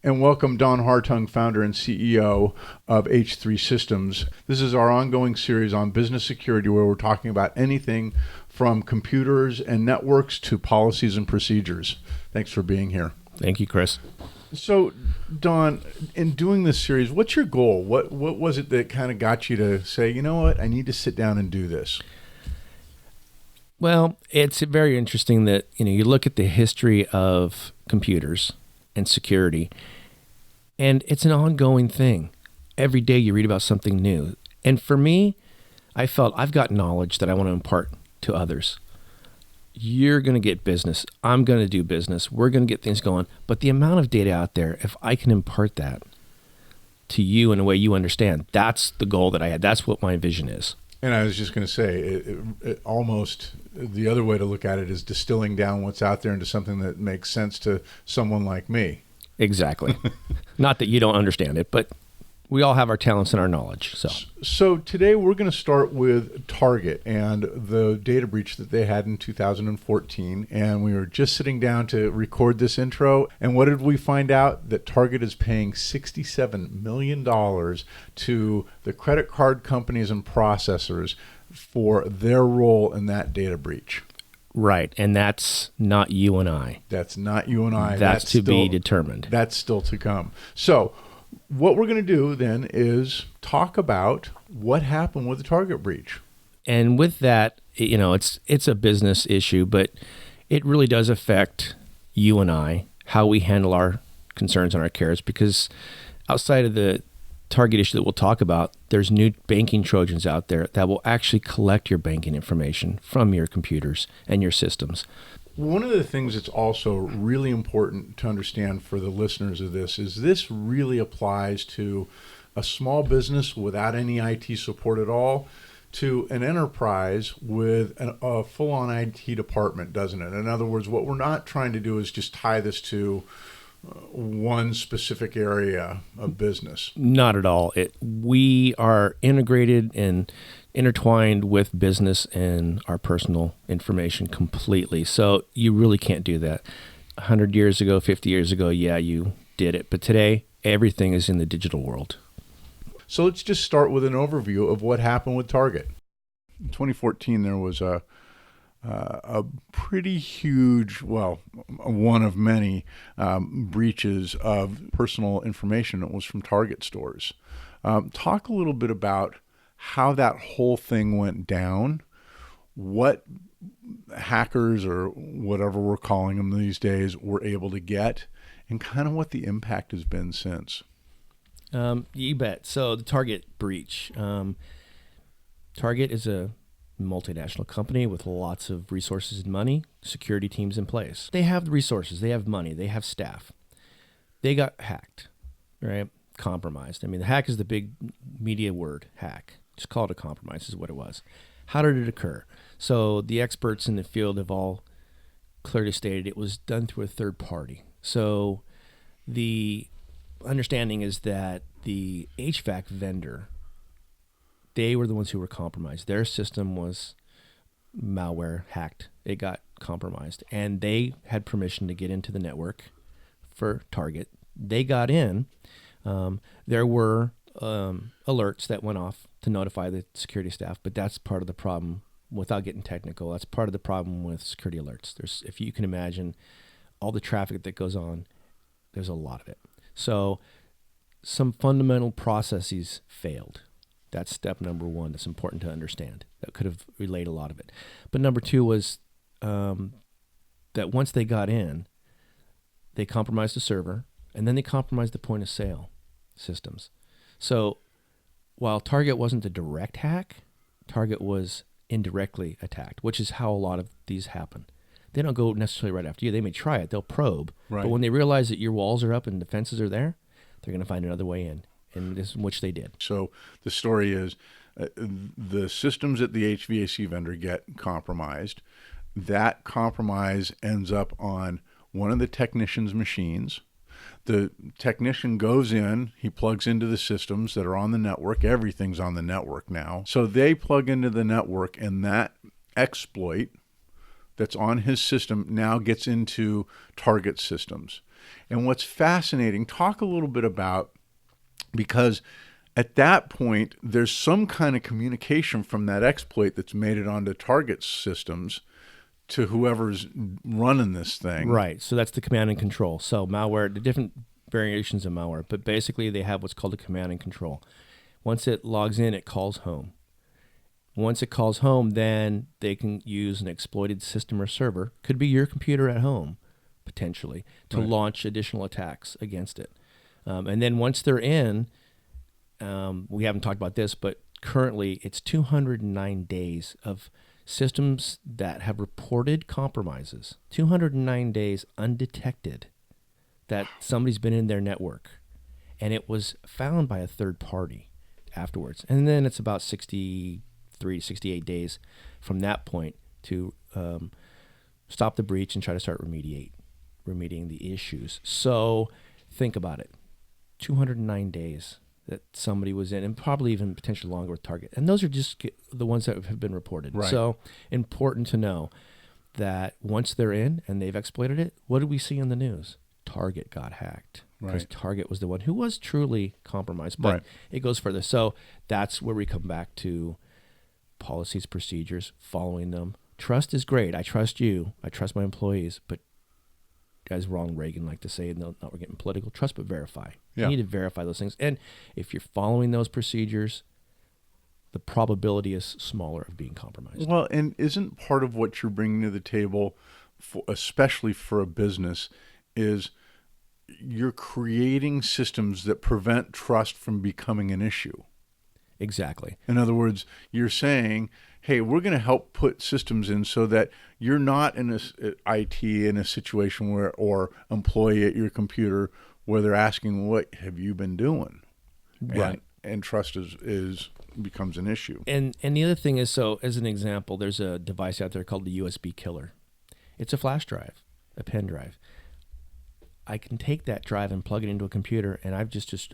And welcome Don Hartung, founder and CEO of H3 Systems. This is our ongoing series on business security where we're talking about anything from computers and networks to policies and procedures. Thanks for being here. Thank you, Chris. So, Don, in doing this series, what's your goal? What was it that kind of got you to say, you know what, I need to sit down and do this? Well, it's very interesting that you look at the history of computers and security, and it's an ongoing thing. Every day you read about something new. And for me, I felt I've got knowledge that I want to impart to others. You're going to get business. I'm going to do business. We're going to get things going. But the amount of data out there, if I can impart that to you in a way you understand, that's the goal that I had. That's what my vision is. And I was just going to say, it almost the other way to look at it is distilling down what's out there into something that makes sense to someone like me. Exactly. Not that you don't understand it, but we all have our talents and our knowledge. So today we're going to start with Target and the data breach that they had in 2014. And we were just sitting down to record this intro. And what did we find out? That Target is paying $67 million to the credit card companies and processors for their role in that data breach. Right. And that's not you and I. That's not you and I. That's to be determined. That's still to come. So what we're going to do then is talk about what happened with the Target breach. And with that, it's a business issue, but it really does affect you and I, how we handle our concerns and our cares, because outside of the Target issue that we'll talk about, there's new banking Trojans out there that will actually collect your banking information from your computers and your systems. One of the things that's also really important to understand for the listeners of this really applies to a small business without any IT support at all to an enterprise with a full-on IT department, doesn't it? In other words, what we're not trying to do is just tie this to one specific area of business. Not at all. We are integrated and intertwined with business and our personal information completely. So you really can't do that. 100 years ago, 50 years ago, yeah, you did it. But today, everything is in the digital world. So let's just start with an overview of what happened with Target. In 2014, there was a pretty huge, one of many breaches of personal information that was from Target stores. Talk a little bit about how that whole thing went down, what hackers or whatever we're calling them these days were able to get, and kind of what the impact has been since. You bet. So the Target breach. Target is a multinational company with lots of resources and money, security teams in place. They have the resources, they have money, they have staff. They got hacked, right? Compromised. I mean, the hack is the big media word, hack. Just call it a compromise is what it was. How did it occur? So the experts in the field have all clearly stated it was done through a third party. So the understanding is that the HVAC vendor, they were the ones who were compromised. Their system was malware hacked. It got compromised. And they had permission to get into the network for Target. They got in. There were alerts that went off to notify the security staff, but that's part of the problem. Without getting technical, that's part of the problem with security alerts. If you can imagine all the traffic that goes on, there's a lot of it. So some fundamental processes failed. That's step number one. That's important to understand. That could have relayed a lot of it. But number two was that once they got in, they compromised the server, and then they compromised the point of sale systems. So while Target wasn't a direct hack, Target was indirectly attacked, which is how a lot of these happen. They don't go necessarily right after you. They may try it. They'll probe. Right. But when they realize that your walls are up and defenses are there, they're going to find another way in. And this, which they did. So the story is the systems at the HVAC vendor get compromised. That compromise ends up on one of the technician's machines. The technician goes in, he plugs into the systems that are on the network. Everything's on the network now. So they plug into the network, and that exploit that's on his system now gets into Target systems. And what's fascinating, talk a little bit about, because at that point, there's some kind of communication from that exploit that's made it onto target systems to whoever's running this thing. Right. So that's the command and control. So malware, the different variations of malware, but basically they have what's called a command and control. Once it logs in, it calls home. Once it calls home, then they can use an exploited system or server, could be your computer at home, potentially, to launch additional attacks against it. And then once they're in, we haven't talked about this, but currently it's 209 days of systems that have reported compromises, 209 days undetected that somebody's been in their network, and it was found by a third party afterwards. And then it's about 63 to 68 days from that point to stop the breach and try to start remediating the issues. So think about it, 209 days that somebody was in, and probably even potentially longer with Target. And those are just the ones that have been reported. Right. So important to know that once they're in and they've exploited it, what did we see in the news? Target got hacked. Because Target was the one who was truly compromised. But it goes further. So that's where we come back to policies, procedures, following them. Trust is great. I trust you. I trust my employees. But as Ronald Reagan liked to say, and not we're getting political, trust but verify. Yeah. You need to verify those things. And if you're following those procedures, the probability is smaller of being compromised. Well, and isn't part of what you're bringing to the table, especially for a business, is you're creating systems that prevent trust from becoming an issue. Exactly. In other words, you're saying, hey, we're going to help put systems in so that you're not in IT in a situation where, or employee at your computer where they're asking, what have you been doing? Right. And trust becomes an issue. And the other thing is, so as an example, there's a device out there called the USB killer. It's a flash drive, a pen drive. I can take that drive and plug it into a computer, and I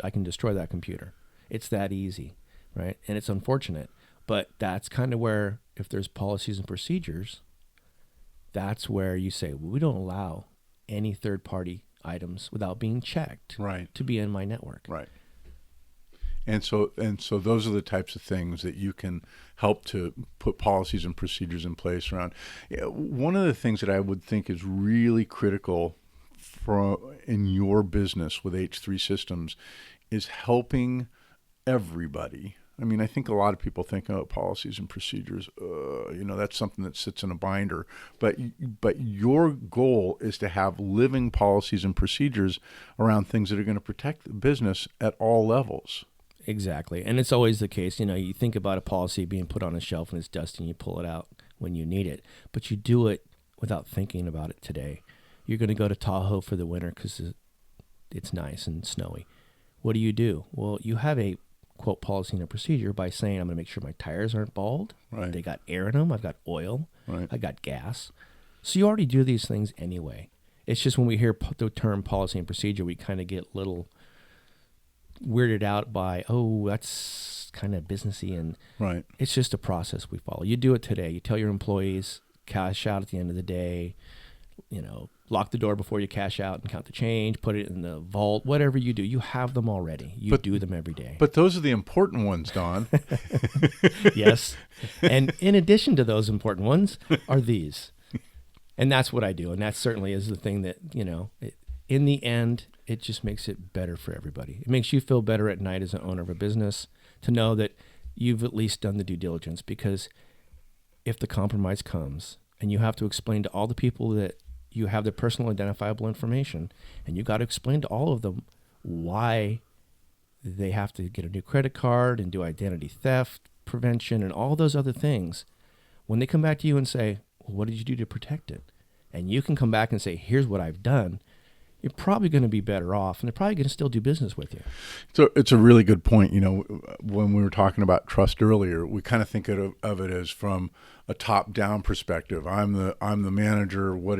can destroy that computer. It's that easy, right? And it's unfortunate, but that's kind of where, if there's policies and procedures, that's where you say, well, we don't allow any third-party items without being checked to be in my network. Right. And so those are the types of things that you can help to put policies and procedures in place around. One of the things that I would think is really critical in your business with H3 Systems is helping everybody. I mean, I think a lot of people think about policies and procedures, that's something that sits in a binder. But your goal is to have living policies and procedures around things that are going to protect the business at all levels. Exactly. And it's always the case. You think about a policy being put on a shelf and it's dusty and you pull it out when you need it. But you do it without thinking about it today. You're going to go to Tahoe for the winter because it's nice and snowy. What do? Well, you have a, quote, policy and a procedure by saying, I'm going to make sure my tires aren't bald. Right. They got air in them. I've got oil. Right. I got gas. So you already do these things anyway. It's just when we hear the term policy and procedure, we kind of get a little weirded out by, that's kind of businessy. And it's just a process we follow. You do it today. You tell your employees, cash out at the end of the day, lock the door before you cash out and count the change, put it in the vault, whatever you do. You have them already. You do them every day. But those are the important ones, Don. Yes. And in addition to those important ones are these. And that's what I do. And that certainly is the thing that, in the end, it just makes it better for everybody. It makes you feel better at night as an owner of a business to know that you've at least done the due diligence, because if the compromise comes and you have to explain to all the people that you have their personal identifiable information, and you got to explain to all of them why they have to get a new credit card and do identity theft prevention and all those other things. When they come back to you and say, well, what did you do to protect it? And you can come back and say, here's what I've done. You're probably going to be better off, and they're probably going to still do business with you. So it's a really good point. When we were talking about trust earlier, we kind of think of it as from a top-down perspective. I'm the manager. What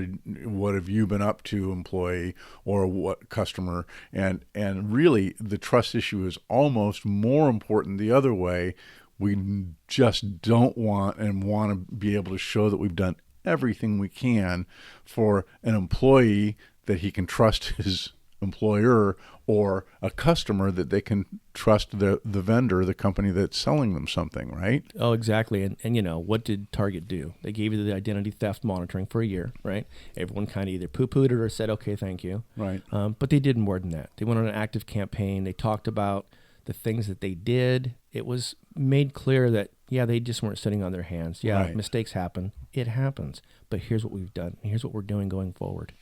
have you been up to, employee, or what customer? And really, the trust issue is almost more important the other way. We just don't want to be able to show that we've done everything we can for an employee that he can trust his employer, or a customer that they can trust the vendor, the company that's selling them something, right? Oh, exactly. And what did Target do? They gave you the identity theft monitoring for a year, right? Everyone kind of either poo-pooed it or said, okay, thank you. Right. But they did more than that. They went on an active campaign. They talked about the things that they did. It was made clear that, yeah, they just weren't sitting on their hands. Yeah, Right. Mistakes happen. It happens. But here's what we've done. And here's what we're doing going forward.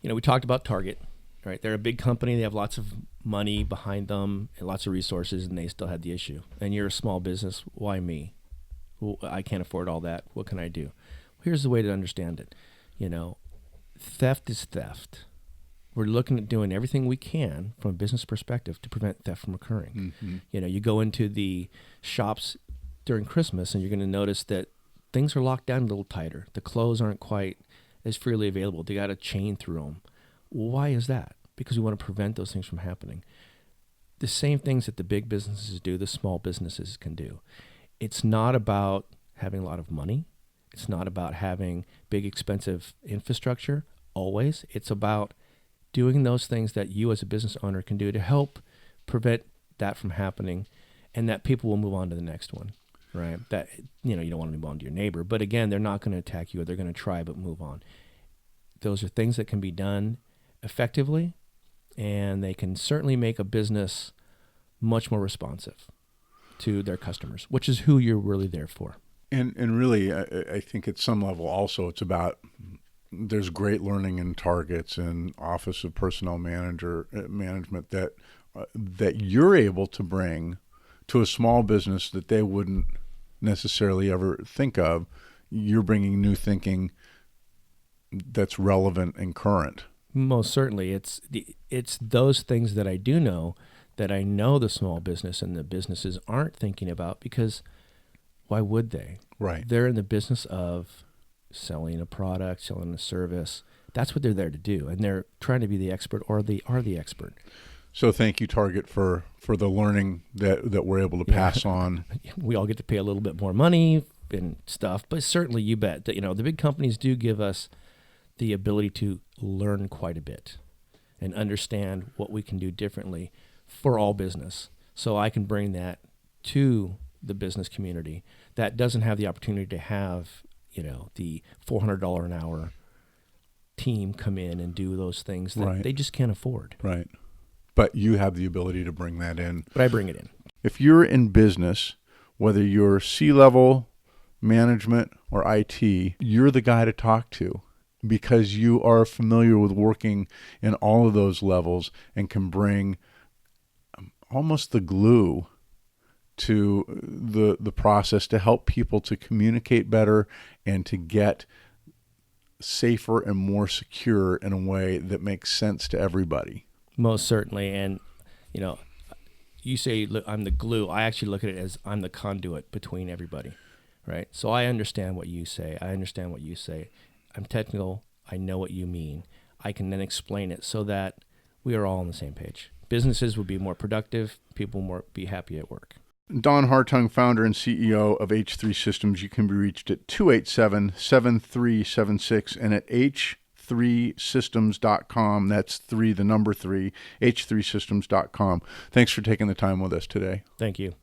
We talked about Target. Right, they're a big company. They have lots of money behind them and lots of resources, and they still had the issue. And you're a small business. Why me? Well, I can't afford all that. What can I do? Here's the way to understand it. Theft is theft. We're looking at doing everything we can from a business perspective to prevent theft from occurring. Mm-hmm. You go into the shops during Christmas, and you're going to notice that things are locked down a little tighter. The clothes aren't quite as freely available. They got a chain through them. Why is that? Because we want to prevent those things from happening. The same things that the big businesses do, the small businesses can do. It's not about having a lot of money. It's not about having big, expensive infrastructure, always. It's about doing those things that you as a business owner can do to help prevent that from happening, and that people will move on to the next one, right? That, you don't want to move on to your neighbor, but again, they're not going to attack you, or they're going to try but move on. Those are things that can be done effectively, and they can certainly make a business much more responsive to their customers, which is who you're really there for. And really, I think at some level also it's about, there's great learning in Targets and Office of Personnel Management that you're able to bring to a small business that they wouldn't necessarily ever think of. You're bringing new thinking that's relevant and current. Most certainly. It's those things that I do know, that I know the small business and the businesses aren't thinking about, because why would they? Right. They're in the business of selling a product, selling a service. That's what they're there to do, and they're trying to be the expert, or they are the expert. So thank you, Target, for the learning that we're able to pass on. We all get to pay a little bit more money and stuff, but certainly you bet that the big companies do give us the ability to learn quite a bit and understand what we can do differently for all business. So I can bring that to the business community that doesn't have the opportunity to have, the $400 an hour team come in and do those things that Right. they just can't afford. Right. But you have the ability to bring that in. But I bring it in. If you're in business, whether you're C-level, management, or IT, you're the guy to talk to, because you are familiar with working in all of those levels and can bring almost the glue to the process to help people to communicate better and to get safer and more secure in a way that makes sense to everybody. Most certainly. And, you say, look, I'm the glue. I actually look at it as I'm the conduit between everybody, right? So I understand what you say. I'm technical. I know what you mean. I can then explain it so that we are all on the same page. Businesses will be more productive. People will be happy at work. Don Hartung, founder and CEO of H3 Systems. You can be reached at 287-7376 and at h3systems.com. That's 3, the number 3, h3systems.com. Thanks for taking the time with us today. Thank you.